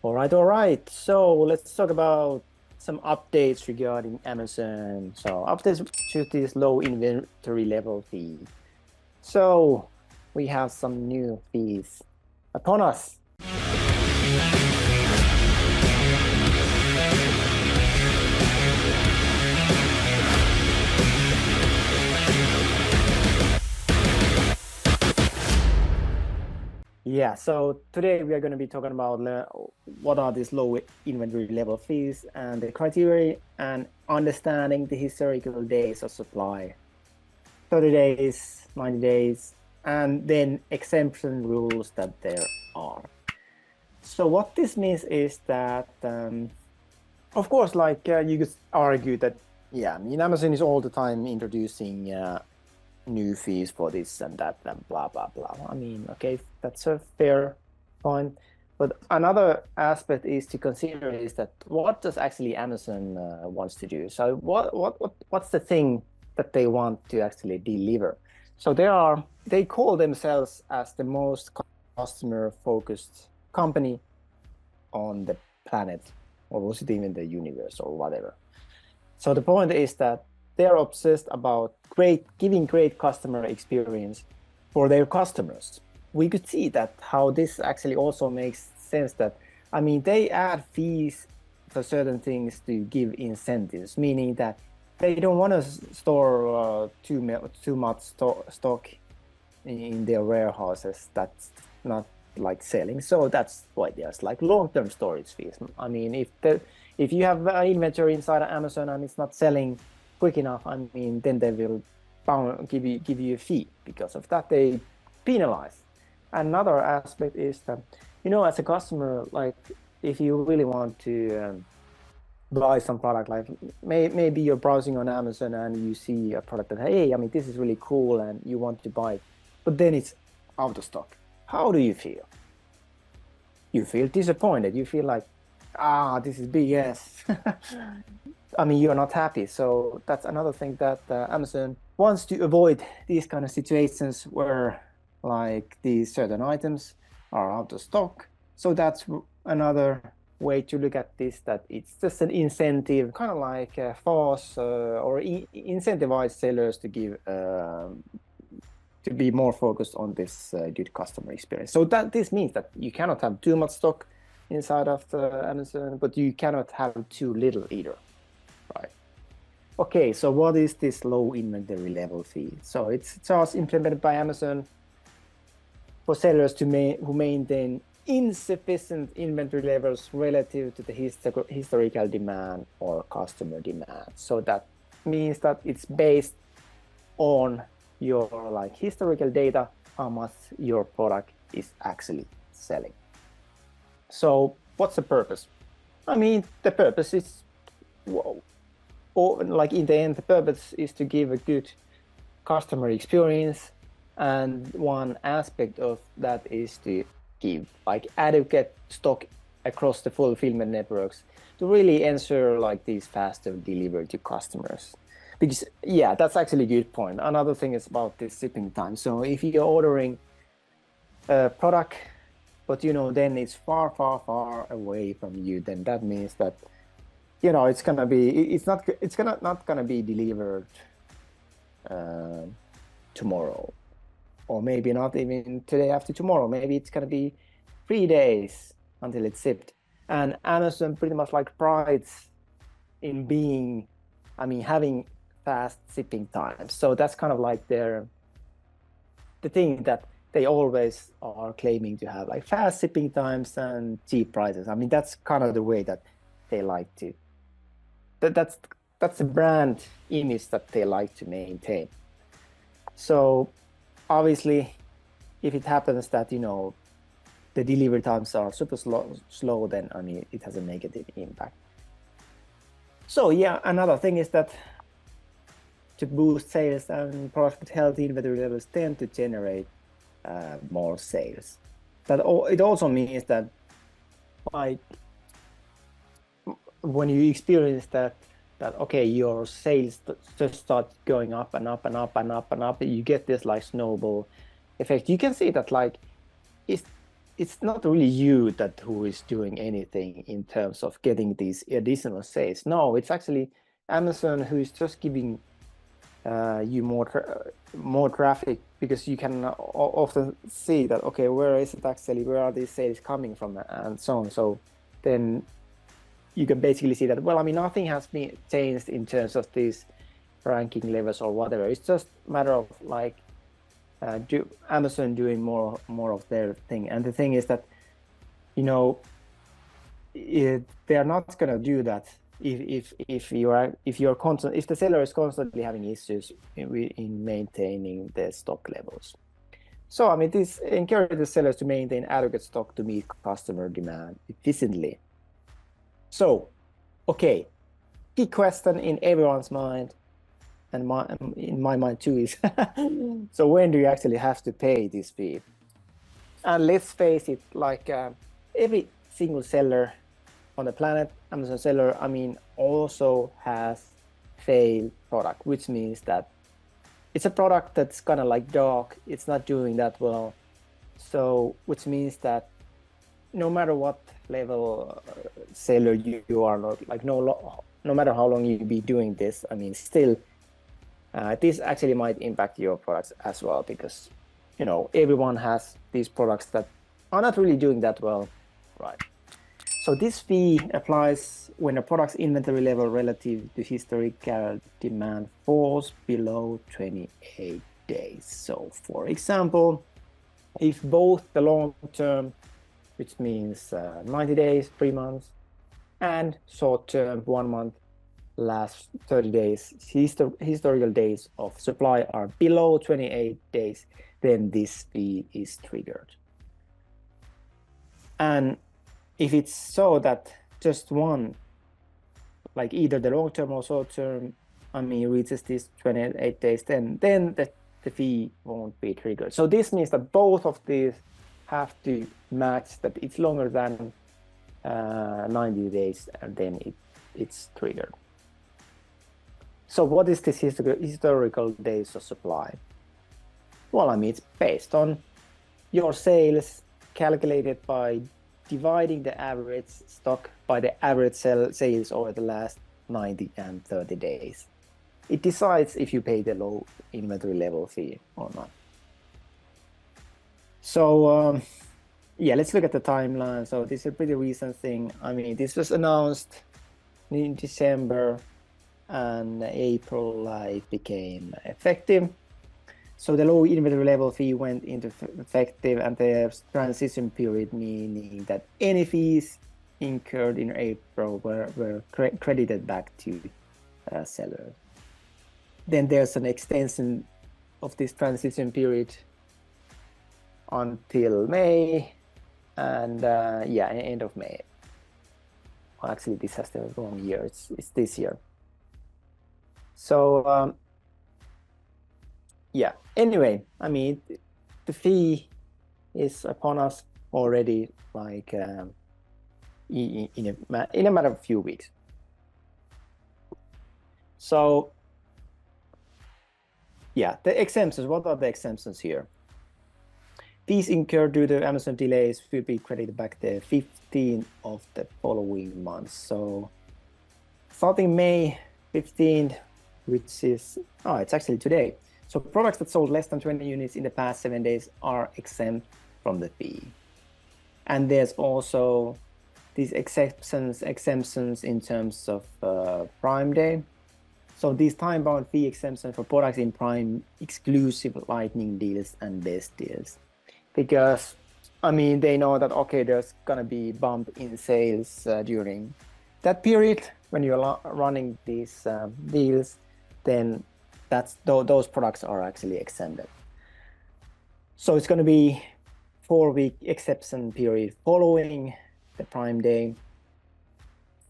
All right. So let's talk about some updates regarding Amazon. So updates to this low inventory level fee. So we have some new fees upon us. Yeah, so today we are going to be talking about what are these low inventory level fees and the criteria and understanding the historical days of supply. 30 days, 90 days, and then exemption rules that there are. So what this means is that, of course, you could argue that, yeah, I mean, Amazon is all the time introducing new fees for this and that and blah, blah, blah. I mean, okay, that's a fair point. But another aspect is to consider is that what does actually Amazon wants to do? So what's the thing that they want to actually deliver? So they call themselves as the most customer focused company on the planet, or was it even the universe or whatever. So the point is that they are obsessed about giving great customer experience for their customers. We could see that how this actually also makes sense that, I mean, they add fees for certain things to give incentives, meaning that they don't want to store too much stock in their warehouses that's not like selling. So that's why there's like long-term storage fees. I mean, if you have inventory inside of Amazon and it's not selling quick enough, I mean, then they will give you a fee. Because of that, they penalize. Another aspect is that, as a customer, like if you really want to buy some product, like maybe you're browsing on Amazon and you see a product that, hey, I mean, this is really cool and you want to buy it, but then it's out of stock. How do you feel? You feel disappointed. You feel like, this is BS. I mean, you're not happy. So that's another thing that Amazon wants to avoid, these kind of situations where like these certain items are out of stock. So that's another way to look at this, that it's just an incentive, kind of like force or incentivize sellers to give to be more focused on this good customer experience. So that this means that you cannot have too much stock inside of the Amazon, but you cannot have too little either, right? Okay, so what is this low inventory level fee? So it's charge implemented by Amazon for sellers who maintain insufficient inventory levels relative to the historical demand or customer demand. So that means that it's based on your like historical data, how much your product is actually selling. So what's the purpose? I mean, the purpose is, or like in the end, the purpose is to give a good customer experience. And one aspect of that is to give like adequate stock across the fulfillment networks to really ensure like these faster delivery to customers. Because yeah, that's actually a good point. Another thing is about this shipping time. So if you're ordering a product, but then it's far, far, far away from you, then that means that it's not gonna be delivered tomorrow, or maybe not even today after tomorrow. Maybe it's gonna be 3 days until it's shipped. And Amazon pretty much like prides in having fast shipping times. So that's kind of like the thing that they always are claiming to have, like fast shipping times and cheap prices. I mean, that's kind of the way that they like to. That's the brand image that they like to maintain. So obviously, if it happens that the delivery times are super slow, then I mean it has a negative impact. So yeah, another thing is that to boost sales and products with healthy inventory levels tend to generate more sales. It also means that like when you experience that okay, your sales just start going up and up and up and up and up, you get this like snowball effect. You can see that like it's not really you that who is doing anything in terms of getting these additional sales. No, it's actually Amazon who is just giving you more traffic, because you can often see that, okay, where is it actually, where are these sales coming from, and so on. So then you can basically see that, well, I mean, nothing has been changed in terms of these ranking levels or whatever. It's just a matter of like Amazon doing more of their thing. And the thing is that, you know, they are not going to do that if the seller is constantly having issues in maintaining the stock levels. So I mean, this encourages the sellers to maintain adequate stock to meet customer demand efficiently. So, okay, key question in everyone's mind, and in my mind too, is so when do you actually have to pay this fee? And let's face it, like every single seller on the planet, Amazon seller, I mean, also has failed product, which means that it's a product that's kind of like dog, it's not doing that well. So, which means that no matter what level seller you are, not like no matter how long you be doing this, I mean, still, this actually might impact your products as well, because you know everyone has these products that are not really doing that well, right? So this fee applies when a product's inventory level relative to historical demand falls below 28 days. So for example, if both the long term, which means 90 days, 3 months, and short term, 1 month, last 30 days, historical days of supply are below 28 days, then this fee is triggered. And if it's so that just one, like either the long term or short term, I mean, reaches this 28 days, then the fee won't be triggered. So this means that both of these have to match, that it's longer than 90 days, and then it's triggered. So what is this historical days of supply? Well, I mean, it's based on your sales calculated by dividing the average stock by the average sales over the last 90 and 30 days. It decides if you pay the low inventory level fee or not. So yeah, let's look at the timeline. So this is a pretty recent thing. I mean, this was announced in December, and April it became effective. So the low inventory level fee went into effective, and the transition period, meaning that any fees incurred in April were credited back to sellers. Then there's an extension of this transition period until May, and yeah, end of May. Well, actually, this has the wrong year. It's this year. So yeah, anyway, I mean, the fee is upon us already, like in a matter of a few weeks. So yeah, the exemptions, what are the exemptions here? Fees incurred due to Amazon delays will be credited back the 15th of the following month. So starting May 15th, which is, oh, it's actually today. So products that sold less than 20 units in the past 7 days are exempt from the fee. And there's also these exemptions in terms of Prime Day. So these time-bound fee exemptions for products in Prime, exclusive lightning deals and best deals. Because, I mean, they know that, okay, there's gonna be bump in sales during that period when you're running these deals, then those products are actually exempted. So it's going to be 4-week exception period following the Prime Day.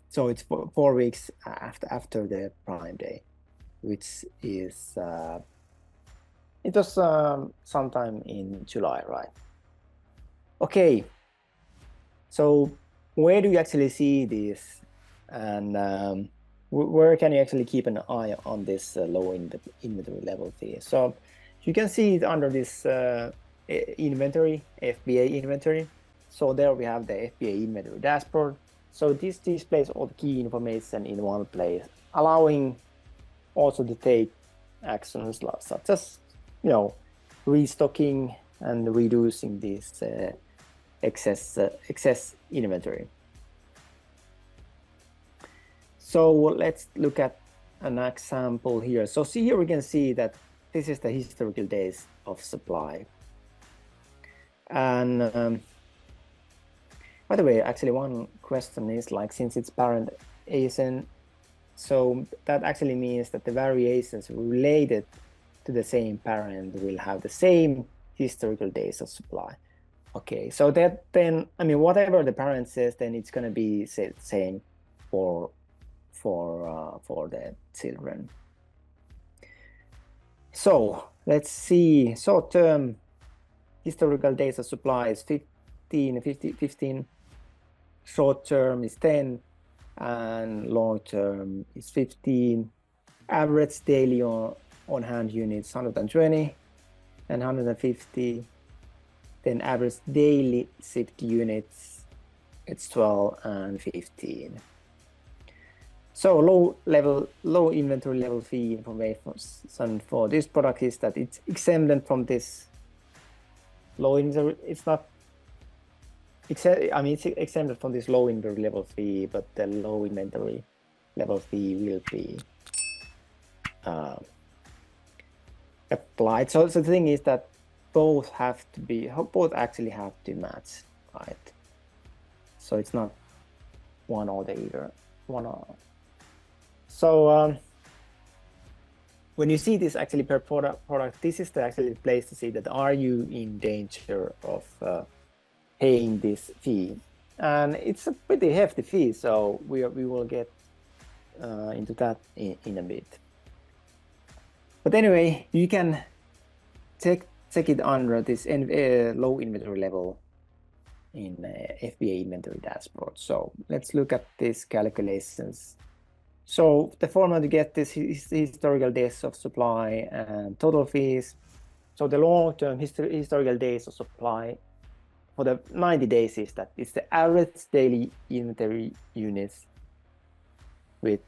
So it's 4 weeks after the Prime Day, which is it was sometime in July, right? Okay. So where do you actually see this, and where can you actually keep an eye on this low inventory level fee? So you can see it under this inventory, FBA inventory. So there we have the FBA inventory dashboard. So this displays all the key information in one place, allowing also to take actions such as, restocking and reducing this excess inventory. So let's look at an example here. So see here we can see that this is the historical days of supply. And by the way, actually one question is like, since it's parent ASN, so that actually means that the variations related to the same parent will have the same historical days of supply. Okay, so that then, I mean, whatever the parent says, then it's going to be the same for the children. So let's see, short-term historical days of supply is 15, short-term is 10, and long-term is 15. Average daily on-hand units 120 and 150. Then average daily shipped units, it's 12 and 15. So low inventory level fee information for this product is that it's exempted from this low inventory. It's not, it's exempted from this low inventory level fee, but the low inventory level fee will be applied. So the thing is that both actually have to match, right? So it's not one or the other, So when you see this actually per product, this is the actually place to see that are you in danger of paying this fee, and it's a pretty hefty fee. So we will get into that in a bit. But anyway, you can check it under this low inventory level in FBA inventory dashboard. So let's look at these calculations. So the formula to get this historical days of supply and total fees. So the long-term historical days of supply for the 90 days is that it's the average daily inventory units with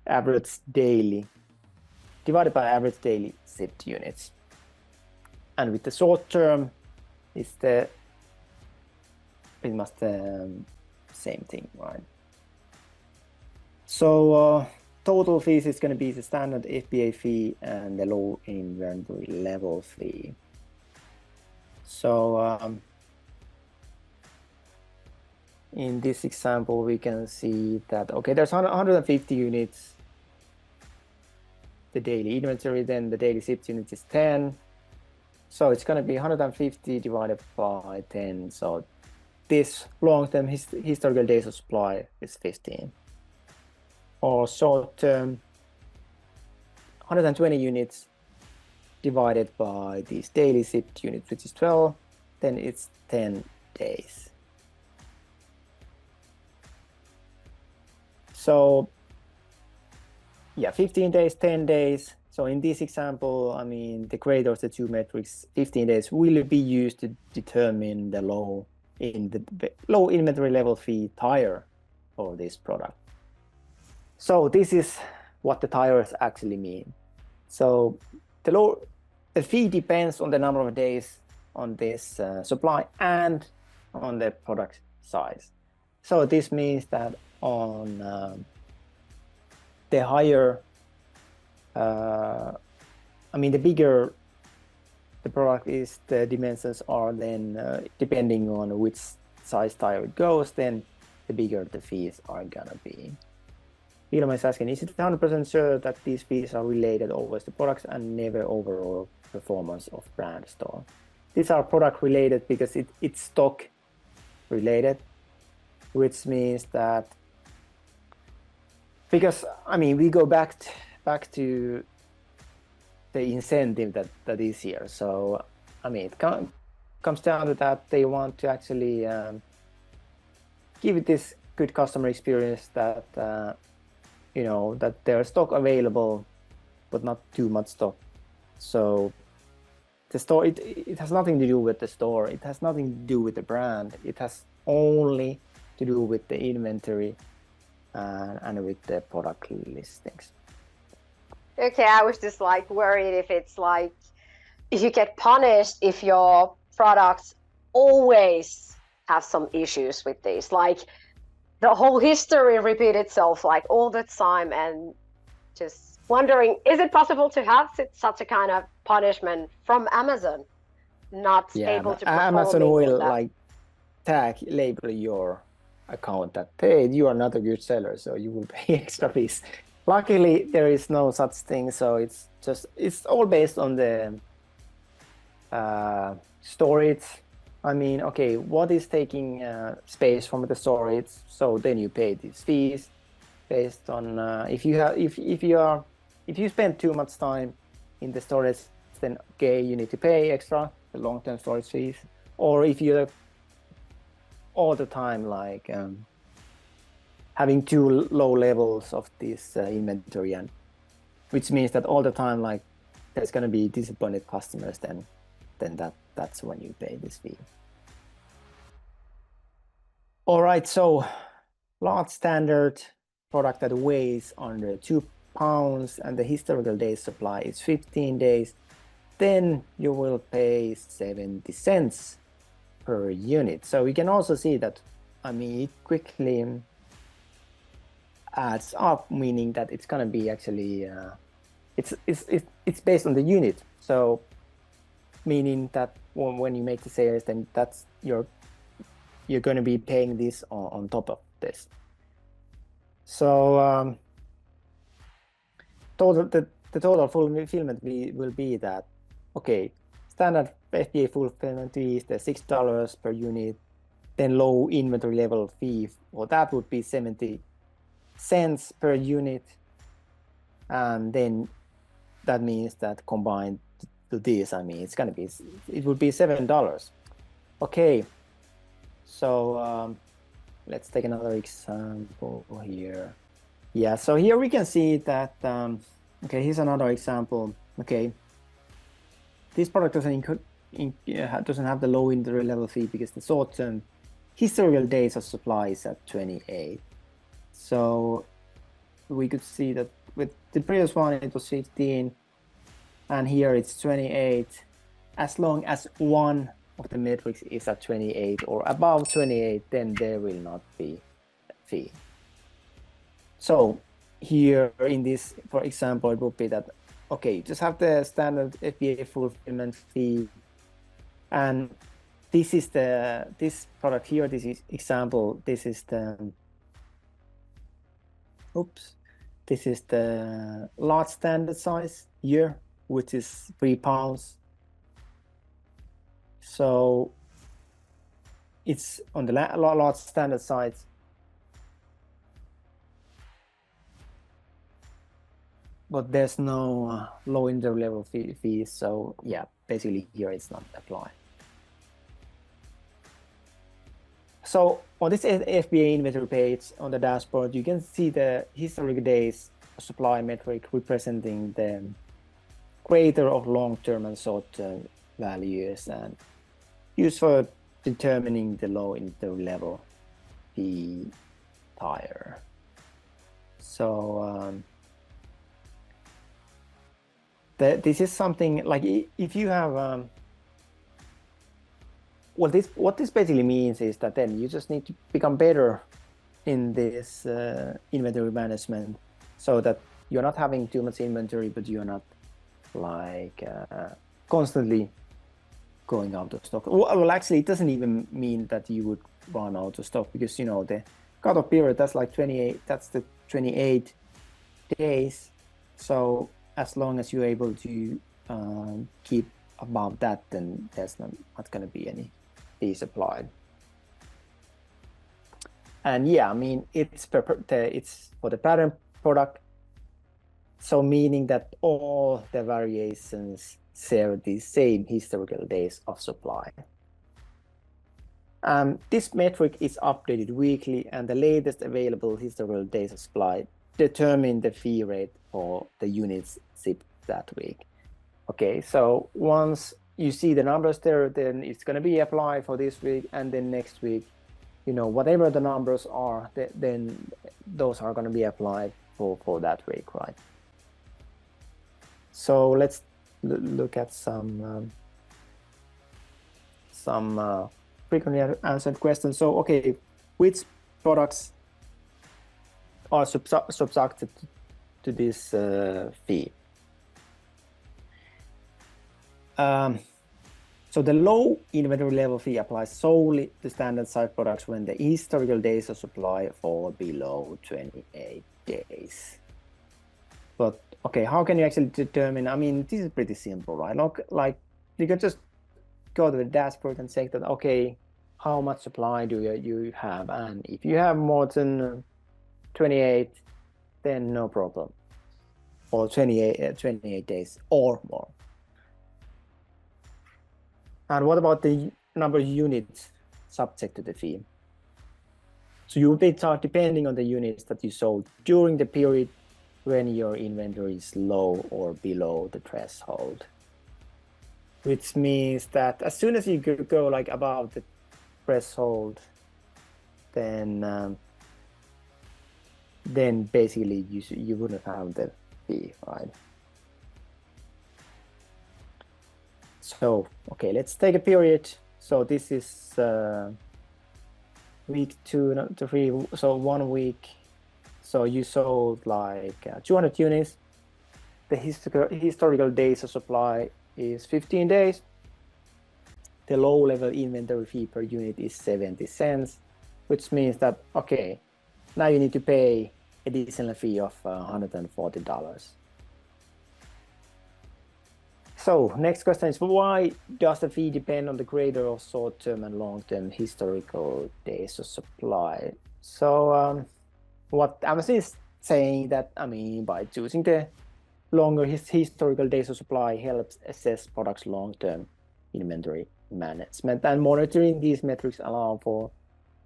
average daily divided by average daily shipped units. And with the short term, it's pretty much the same thing, right? So total fees is going to be the standard FBA fee and the low inventory level fee. So in this example, we can see that, okay, there's 150 units, the daily inventory, then the daily shipped units is 10. So it's going to be 150 divided by 10. So this long-term historical days of supply is 15. Or short-term, 120 units divided by these daily shipped units, which is 12, then it's 10 days. So yeah, 15 days, 10 days. So in this example, I mean, the greater of the two metrics, 15 days, will be used to determine the low inventory level fee tire for this product. So this is what the tires actually mean. So the fee depends on the number of days on this supply and on the product size. So this means that on the higher, the bigger the product is, the dimensions are then, depending on which size tire it goes, then the bigger the fees are gonna be. Ilma is asking, is it 100% sure that these fees are related always to products and never overall performance of brand store? These are product related because it's stock related, which means that, because I mean, we go back to the incentive that is here. So I mean, it comes down to that they want to actually give it this good customer experience, that that there's stock available, but not too much stock. So the store, it has nothing to do with the store. It has nothing to do with the brand. It has only to do with the inventory and with the product listings. Okay, I was just like worried if it's like if you get punished if your products always have some issues with this, like the whole history repeat itself like all the time, and just wondering, is it possible to have such a kind of punishment from Amazon not able to perform Amazon in will that? like label your account that, hey, you are not a good seller, so you will pay extra fees. Luckily, there is no such thing, so it's all based on the storage. I mean, okay, what is taking space from the storage? So then you pay these fees based on if you spend too much time in the storage, then okay, you need to pay extra the long-term storage fees. Or if you're all the time like having too low levels of this inventory, and which means that all the time like there's going to be disappointed customers, then that's when you pay this fee. All right, so large standard product that weighs under 2 pounds and the historical days supply is 15 days, then you will pay 70 cents per unit. So we can also see that, I mean, it quickly adds up, meaning that it's going to be actually it's based on the unit. So meaning that when you make the sales, then that's you're going to be paying this on top of this. So the total fulfillment will be that, okay, standard FBA fulfillment fee is the $6 per unit, then low inventory level fee, or that would be 70 cents per unit, and then that means that combined to this, I mean, it would be $7. Okay, so let's take another example here. Yeah, so here we can see that, okay, here's another example. Okay, this product doesn't have the low inventory level fee because the short-term historical days of supply is at 28. So we could see that with the previous one, it was 15, and here it's 28. As long as one of the metrics is at 28 or above 28, then there will not be a fee. So here in this, for example, it would be that, okay, just have the standard FBA fulfillment fee, and this is this product here, this is example, this is the, oops, this is the large standard size here, which is 3 pounds. So it's on the large standard size. But there's no low inventory level fees, so yeah, basically here it's not applied. So on this FBA inventory page on the dashboard, you can see the historic days supply metric representing the greater of long-term and short-term values and used for determining the low inventory level fee tier. So this is something like if you have what this basically means is that then you just need to become better in this inventory management, so that you're not having too much inventory, but you're not like constantly going out of stock. Well, actually, it doesn't even mean that you would run out of stock, because you know the cutoff period, that's like 28. That's the 28 days. So as long as you're able to keep above that, then there's not going to be any fees applied. And yeah, I mean, it's for the pattern product, so meaning that all the variations share the same historical days of supply. This metric is updated weekly, and the latest available historical days of supply determine the fee rate for the units shipped that week. Okay, so once you see the numbers there, then it's going to be applied for this week, and then next week, whatever the numbers are, then those are going to be applied for that week, right? So let's look at some frequently answered questions. So, okay, which products are subjected to this fee? So the low inventory level fee applies solely to standard size products when the historical days of supply fall below 28 days. But okay, how can you actually determine? I mean, this is pretty simple, right? Like you can just go to the dashboard and check that, okay, how much supply do you have? And if you have more than 28, then no problem. Or 28 days or more. And what about the number of units subject to the fee? So you'll be charged depending on the units that you sold during the period when your inventory is low or below the threshold. Which means that as soon as you go like above the threshold, then basically you wouldn't have the fee, right? So, okay, let's take a period. So this is week 2 to 3, so 1 week. So you sold like 200 units. The historical days of supply is 15 days. The low level inventory fee per unit is 70 cents, which means that, okay, now you need to pay additional fee of $140. So next question is, why does the fee depend on the greater of short-term and long-term historical days of supply? So what Amazon is saying that, I mean, by choosing the longer historical days of supply helps assess products' long-term inventory management, and monitoring these metrics allow for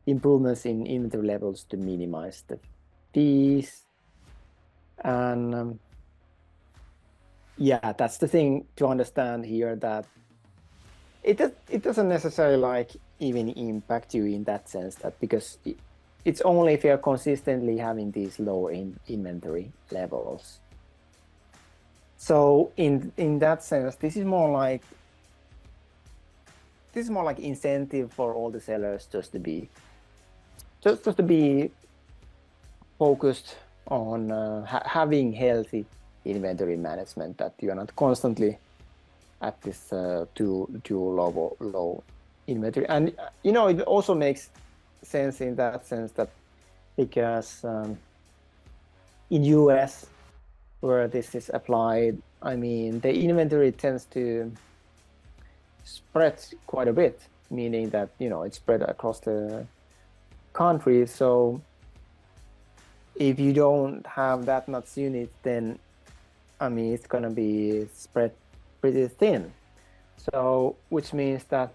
improvements in inventory levels to minimize the fees. And yeah, that's the thing to understand here, that it doesn't necessarily like even impact you in that sense, that because it's only if you're consistently having these low inventory levels. So in that sense, this is more like incentive for all the sellers just to be focused on having healthy inventory management, that you are not constantly at this too low inventory. And it also makes sense in that sense, that because in US where this is applied, I mean, the inventory tends to spread quite a bit, meaning that it's spread across the country. So if you don't have that much units, then I mean, it's going to be spread pretty thin. So, which means that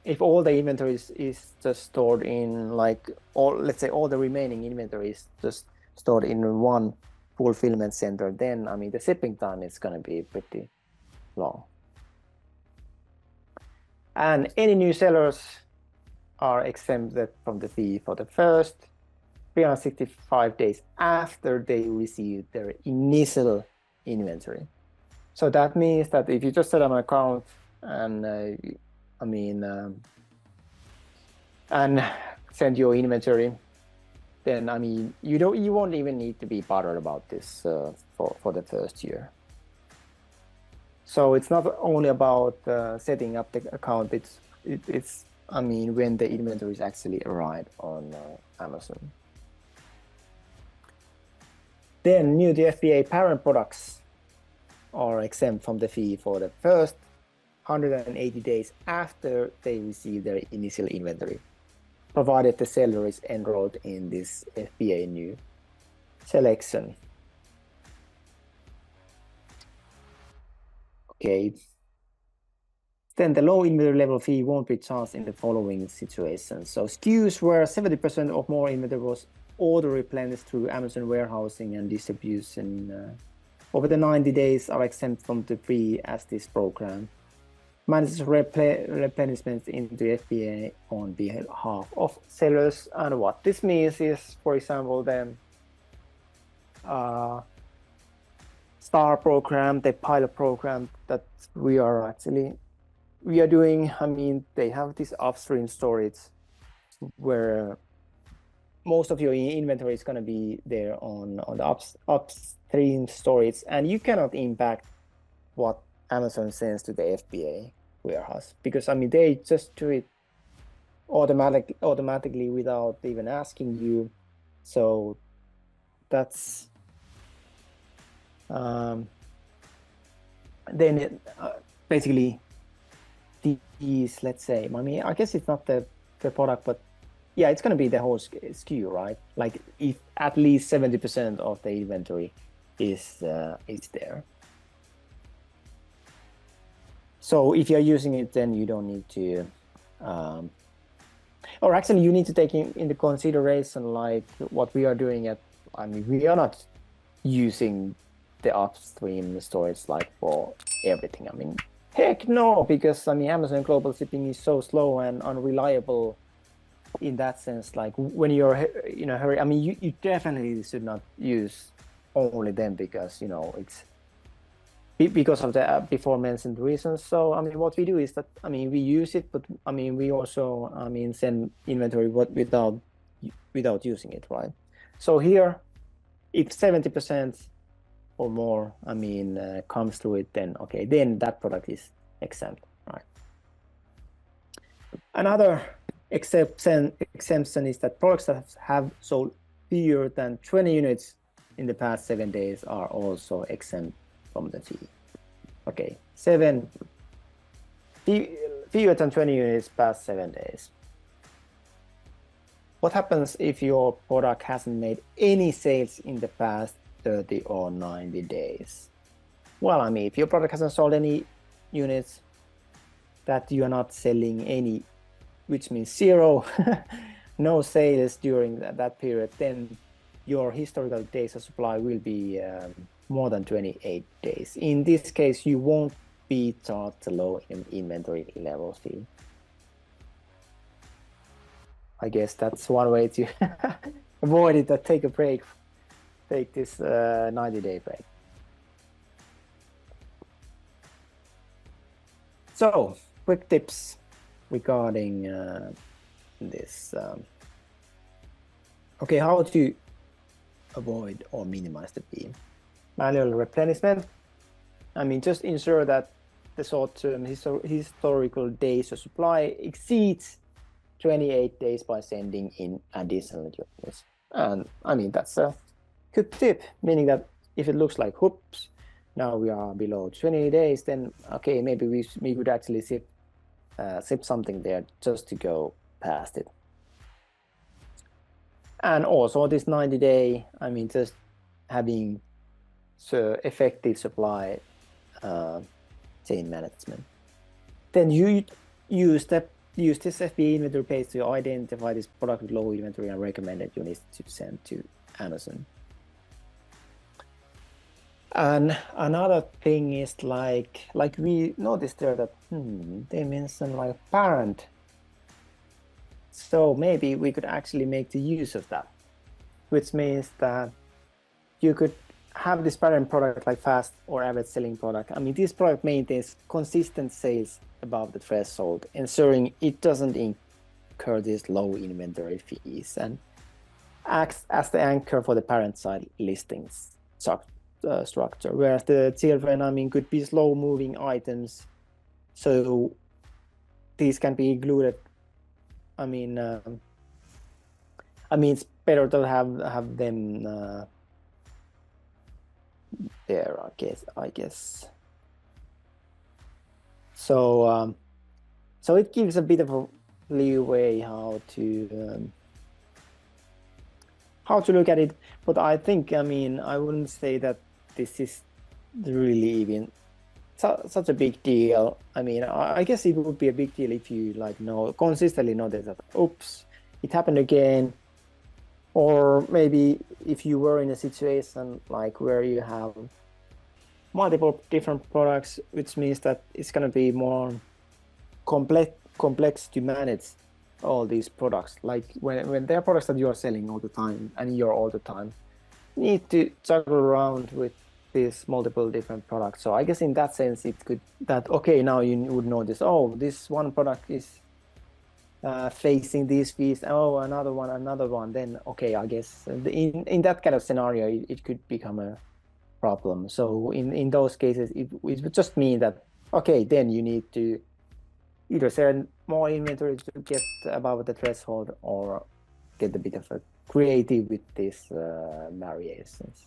if all the inventory is just stored in let's say all the remaining inventory is just stored in one fulfillment center, then I mean, the shipping time is going to be pretty long. And any new sellers are exempted from the fee for the first 365 days after they receive their initial inventory. So that means that if you just set up an account and and send your inventory, then I mean you won't even need to be bothered about this for the first year. So it's not only about setting up the account. It's I mean when the inventories actually arrive on Amazon. Then new to FBA parent products are exempt from the fee for the first 180 days after they receive their initial inventory, provided the seller is enrolled in this FBA new selection. Okay. Then the low inventory level fee won't be charged in the following situations. So SKUs where 70% or more inventory was order replenished through Amazon warehousing and distribution over the 90 days are exempt from the fee as this program manages replenishments into FBA on behalf of sellers. And what this means is, for example, the star program, the pilot program that we are doing. I mean, they have this upstream storage where most of your inventory is going to be there on the upstream storage, and you cannot impact what Amazon sends to the FBA warehouse, because I mean they just do it automatically without even asking you. So that's then basically these, let's say, I mean, I guess it's not the product, but yeah, it's going to be the whole SKU, right? Like if at least 70% of the inventory is there. So if you're using it, then you don't need to, or actually you need to take into consideration like what we are doing at, I mean, we are not using the upstream storage like for everything. I mean, heck no, because I mean, Amazon global shipping is so slow and unreliable in that sense. Like when you're in a hurry, I mean, you definitely should not use only them, because, you know, it's because of the before mentioned reasons. So I mean, what we do is that, I mean, we use it, but I mean, we also, I mean, send inventory without using it, right? So here, if 70% or more, I mean, comes to it, then okay, then that product is exempt, right? Another exemption is that products that have sold fewer than 20 units in the past 7 days are also exempt from the fee. Okay, fewer than 20 units past 7 days. What happens if your product hasn't made any sales in the past 30 or 90 days? Well, I mean, if your product hasn't sold any units, that you are not selling any, which means zero, no sales during that period, then your historical days of supply will be more than 28 days. In this case, you won't be charged a low inventory level fee. I guess that's one way to avoid it, that take a break, take this 90-day break. So, quick tips regarding this. Okay, how to avoid or minimize the fee. Manual replenishment. I mean, just ensure that the short-term historical days of supply exceeds 28 days by sending in additional units. And I mean, that's a good tip, meaning that if it looks like, whoops, now we are below 20 days, then okay, maybe we could actually ship something there just to go past it. And also this 90-day, I mean, just having effective supply chain management. Then you use this FBA inventory page to identify this product with low inventory and recommended units to send to Amazon. And another thing is like we noticed there that they mentioned like parent. So maybe we could actually make the use of that, which means that you could have this parent product like fast or average selling product. I mean, this product maintains consistent sales above the threshold, ensuring it doesn't incur these low inventory fees, and acts as the anchor for the parent side listings structure, whereas the children, I mean, could be slow moving items, so these can be included. I mean, it's better to have them there, I guess. So so it gives a bit of a leeway how to look at it, but I think, I mean, I wouldn't say that this is really even such a big deal. I mean, I guess it would be a big deal if you like consistently notice that, oops, it happened again. Or maybe if you were in a situation like where you have multiple different products, which means that it's going to be more complex to manage all these products. Like when there are products that you are selling all the time and you're all the time, you need to juggle around with these multiple different products. So I guess in that sense, it could that okay, now you would notice, oh, this one product is facing these fees. Oh, another one. Then okay, I guess in that kind of scenario, it could become a problem. So in those cases, it would just mean that okay, then you need to either sell more inventory to get above the threshold or get a bit of a creative with these variations.